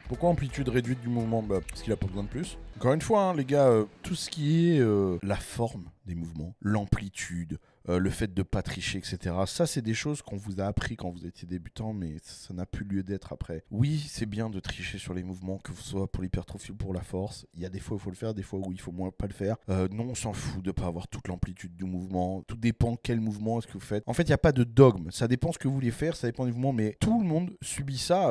Pourquoi amplitude réduite du mouvement? Parce qu'il a pas besoin de plus. Encore une fois, hein, les gars, tout ce qui est la forme des mouvements, l'amplitude, le fait de pas tricher, etc. Ça, c'est des choses qu'on vous a appris quand vous étiez débutant, mais ça n'a plus lieu d'être après. Oui, c'est bien de tricher sur les mouvements, que ce soit pour l'hypertrophie ou pour la force. Il y a des fois où il faut le faire, des fois où il faut moins pas le faire. Non, on s'en fout de pas avoir toute l'amplitude du mouvement. Tout dépend quel mouvement est-ce que vous faites. En fait, il n'y a pas de dogme. Ça dépend ce que vous voulez faire, ça dépend du mouvement, mais tout le monde subit ça.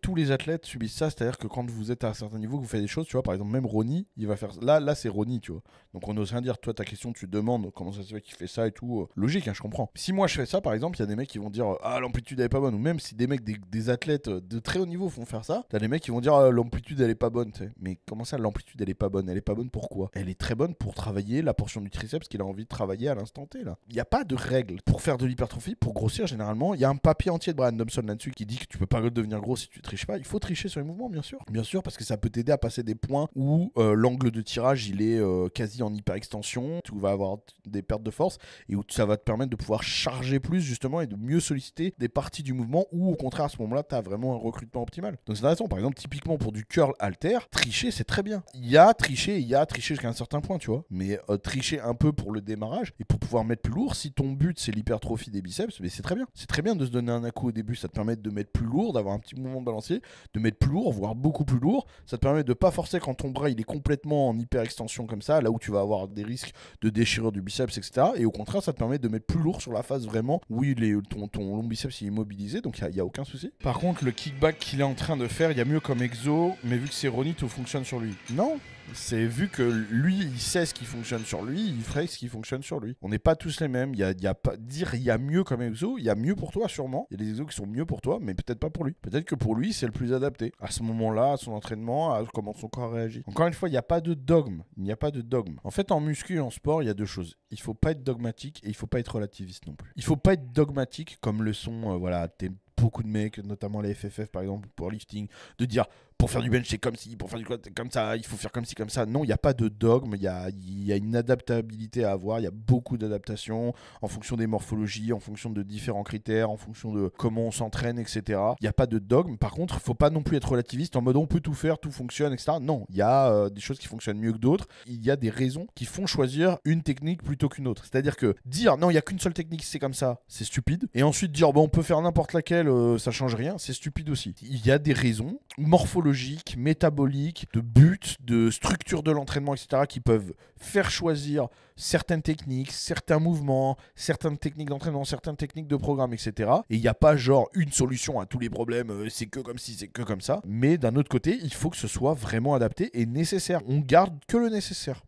Tous les athlètes subissent ça, c'est-à-dire que quand vous êtes à un certain niveau, que vous faites des choses, tu vois, par exemple, même Ronnie, il va faire là c'est Ronnie, tu vois. Donc on n'ose rien dire. Toi, ta question, tu demandes comment ça se fait qu'il fait ça et tout. Logique, hein, je comprends. Si moi je fais ça, par exemple, il y a des mecs qui vont dire ah, l'amplitude elle est pas bonne, ou même si des mecs, des athlètes de très haut niveau font faire ça, t'as des mecs qui vont dire ah, l'amplitude elle est pas bonne, t'sais. Mais comment ça, l'amplitude elle est pas bonne? Elle est pas bonne pourquoi? Elle est très bonne pour travailler la portion du triceps qu'il a envie de travailler à l'instant T là. Il n'y a pas de règle pour faire de l'hypertrophie, pour grossir généralement. Il y a un papier entier de Brian Thompson là-dessus qui dit que tu peux pas devenir gros si tu triches pas. Il faut tricher sur les mouvements, bien sûr. Bien sûr, parce que ça peut t'aider à passer des points où l'angle de tirage il est quasi en hyperextension, tu vas avoir des pertes de force et où ça va te permettre de pouvoir charger plus justement et de mieux solliciter des parties du mouvement ou au contraire à ce moment-là tu as vraiment un recrutement optimal. Donc c'est intéressant. Par exemple, typiquement pour du curl halter, tricher c'est très bien. Il y a triché jusqu'à un certain point, tu vois. Mais tricher un peu pour le démarrage et pour pouvoir mettre plus lourd, si ton but c'est l'hypertrophie des biceps, mais c'est très bien. C'est très bien de se donner un coup au début, ça te permet de mettre plus lourd, d'avoir un petit mouvement de balancier, de mettre plus lourd, voire beaucoup plus lourd. Ça te permet de pas forcer quand ton bras il est complètement en hyperextension comme ça, là où tu vas avoir des risques de déchirure du biceps, etc. Et au contraire, ça te permet de mettre plus lourd sur la phase vraiment où ton long biceps il est immobilisé, donc il n'y a aucun souci. Par contre, le kickback qu'il est en train de faire, il y a mieux comme exo, mais vu que c'est Ronnie, tout fonctionne sur lui. Non, c'est vu que lui, il sait ce qui fonctionne sur lui, il ferait ce qui fonctionne sur lui. On n'est pas tous les mêmes. Il y a pas dire il y a mieux comme exo, il y a mieux pour toi sûrement. Il y a des exos qui sont mieux pour toi, mais peut-être pas pour lui. Peut-être que pour lui, c'est le plus adapté à ce moment-là, à son entraînement, à comment son corps réagit. Encore une fois, il n'y a pas de dogme. Il n'y a pas de dogme. En fait, en muscu et en sport, il y a deux choses. Il faut pas être dogmatique et il faut pas être relativiste non plus. Il faut pas être dogmatique comme le sont beaucoup de mecs, notamment les FFF par exemple, pour lifting, de dire pour faire du bench c'est comme ci, pour faire du quad c'est comme ça, il faut faire comme ci, comme ça. Non, il n'y a pas de dogme, il y a une adaptabilité à avoir, il y a beaucoup d'adaptations en fonction des morphologies, en fonction de différents critères, en fonction de comment on s'entraîne, etc. Il n'y a pas de dogme. Par contre, il ne faut pas non plus être relativiste en mode on peut tout faire, tout fonctionne, etc. Non, il y a des choses qui fonctionnent mieux que d'autres. Il y a des raisons qui font choisir une technique plutôt qu'une autre. C'est-à-dire que dire non, il n'y a qu'une seule technique, c'est comme ça, c'est stupide. Et ensuite dire bon, on peut faire n'importe laquelle, ça change rien, c'est stupide aussi. Il y a des raisons morphologiques, métaboliques, de but, de structure de l'entraînement, etc. qui peuvent faire choisir certaines techniques, certains mouvements, certaines techniques d'entraînement, certaines techniques de programme, etc. Et il n'y a pas genre une solution à tous les problèmes, c'est que comme ci, c'est que comme ça. Mais d'un autre côté, il faut que ce soit vraiment adapté et nécessaire. On garde que le nécessaire.